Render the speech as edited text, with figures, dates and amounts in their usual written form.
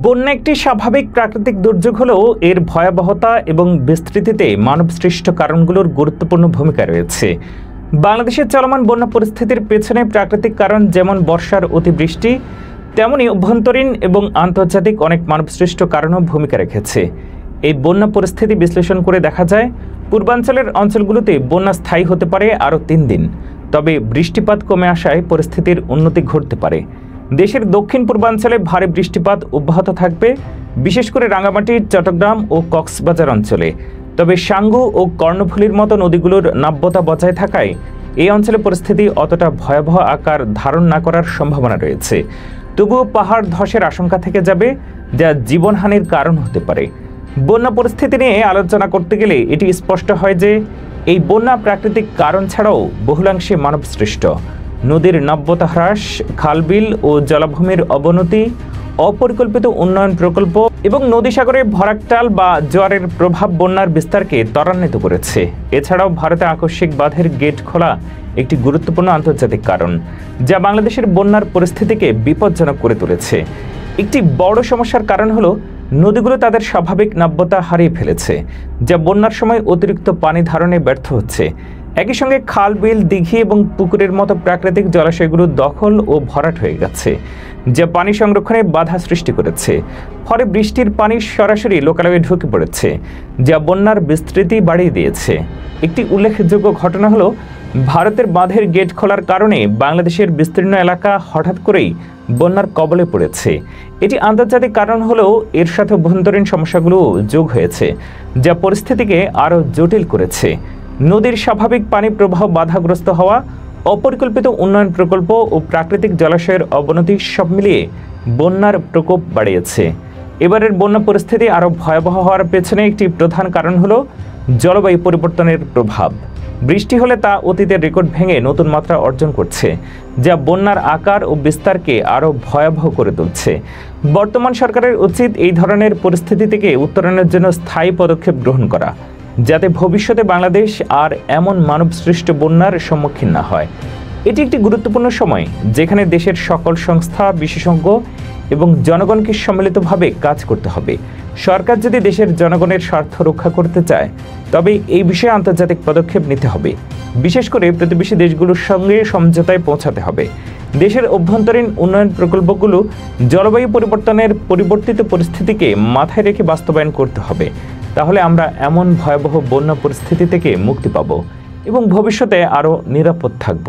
বন্যা একটি স্বাভাবিক প্রাকৃতিক দুর্যোগ হলেও এর ভয়াবহতা এবং বিস্তৃতিতে মানবসৃষ্ট কারণগুলোর গুরুত্বপূর্ণ ভূমিকা রয়েছে। বাংলাদেশের চলমান বন্যা পরিস্থিতির পেছনে প্রাকৃতিক কারণ যেমন বর্ষার অতিবৃষ্টি, তেমনি অভ্যন্তরীণ এবং আন্তর্জাতিক অনেক মানবসৃষ্ট কারণও ভূমিকা রেখেছে। এই বন্যা পরিস্থিতি বিশ্লেষণ করে দেখা যায়, পূর্বাঞ্চলের অঞ্চলগুলোতে বন্যা স্থায়ী হতে পারে আরও 3 দিন, তবে বৃষ্টিপাত কমে আসায় পরিস্থিতির উন্নতি ঘটতে পারে। দেশের দক্ষিণ পূর্বাঞ্চলে ভারী বৃষ্টিপাত অব্যাহত থাকবে, বিশেষ করে রাঙ্গামাটি, চট্টগ্রাম ও কক্সবাজার অঞ্চলে। তবে সাঙ্গু ও কর্ণফুলীর মতো নদীগুলোর নাব্যতা বজায় থাকায় এই অঞ্চলে পরিস্থিতি অতটা ভয়াবহ আকার ধারণ না করার সম্ভাবনা রয়েছে। তবুও পাহাড় ধসের আশঙ্কা থেকে যাবে, যা জীবনহানির কারণ হতে পারে। বন্যা পরিস্থিতি নিয়ে আলোচনা করতে গেলে এটি স্পষ্ট হয় যে এই বন্যা প্রাকৃতিক কারণ ছাড়াও বহুলাংশে মানবসৃষ্ট। নদীর নাব্যতা হ্রাস, খালবিল ও জলাভূমির অবনতি, অপরিকল্পিত উন্নয়ন প্রকল্প এবং নদী সাগরে ভরাকটাল বা জোয়ারের প্রভাব বন্যার বিস্তারকে ত্বরান্বিত করেছে। এছাড়াও ভারতে আকস্মিক বাঁধের গেট খোলা একটি গুরুত্বপূর্ণ আন্তর্জাতিক কারণ, যা বাংলাদেশের বন্যার পরিস্থিতিকে বিপজ্জনক করে তুলেছে। একটি বড় সমস্যার কারণ হলো নদীগুলো তাদের স্বাভাবিক নাব্যতা হারিয়ে ফেলেছে, যা বন্যার সময় অতিরিক্ত পানি ধারণে ব্যর্থ হচ্ছে। একই সঙ্গে খাল, বিল, দিঘি এবং পুকুরের মতো প্রাকৃতিক জলাশয়গুলো দখল ও ভরাট হয়ে গেছে, যা পানি সংরক্ষণে বাধা সৃষ্টি করেছে। ফলে বৃষ্টির পানি সরাসরি লোকালয়ে ঢুকে পড়েছে, যা বন্যার বিস্তৃতি বাড়িয়ে দিয়েছে। একটি উল্লেখযোগ্য ঘটনা হলো ভারতের বাঁধের গেট খোলার কারণে বাংলাদেশের বিস্তীর্ণ এলাকা হঠাৎ করেই বন্যার কবলে পড়েছে। এটি আন্তর্জাতিক কারণ হলেও এর সাথে অভ্যন্তরীণ সমস্যাগুলো যোগ হয়েছে, যা পরিস্থিতিকে আরও জটিল করেছে। নদীর স্বাভাবিক পানি প্রবাহ বাধাগ্রস্ত হওয়া, অপরিকল্পিত উন্নয়ন প্রকল্প ও প্রাকৃতিক জলাশয়ের অবনতি সব মিলিয়ে বন্যার প্রকোপ বাড়িয়েছে। এবারের বন্যা পরিস্থিতি আরও ভয়াবহ হওয়ার পেছনে একটি প্রধান কারণ হলো জলবায়ু পরিবর্তনের প্রভাব। বৃষ্টি হলে তা অতীতের রেকর্ড ভেঙে নতুন মাত্রা অর্জন করছে, যা বন্যার আকার ও বিস্তারকে আরও ভয়াবহ করে তুলছে। বর্তমান সরকারের উচিত এই ধরনের পরিস্থিতি থেকে উত্তরণের জন্য স্থায়ী পদক্ষেপ গ্রহণ করা, যাতে ভবিষ্যতে বাংলাদেশ আর এমন মানবসৃষ্ট বন্যার সম্মুখীন না হয়। এটি একটি গুরুত্বপূর্ণ সময়, যেখানে দেশের সকল সংস্থা, বিশেষজ্ঞ এবং জনগণকে সম্মিলিতভাবে কাজ করতে হবে। সরকার যদি দেশের জনগণের স্বার্থ রক্ষা করতে চায়, তবে এই বিষয়ে আন্তর্জাতিক পদক্ষেপ নিতে হবে। বিশেষ করে প্রতিবেশী দেশগুলোর সঙ্গে সমঝোতায় পৌঁছাতে হবে। দেশের অভ্যন্তরীণ উন্নয়ন প্রকল্পগুলো জলবায়ু পরিবর্তনের পরিবর্তিত পরিস্থিতিকে মাথায় রেখে বাস্তবায়ন করতে হবে। তাহলে আমরা এমন ভয়াবহ বন্যা পরিস্থিতি থেকে মুক্তি পাব এবং ভবিষ্যতে আরও নিরাপদ থাকব।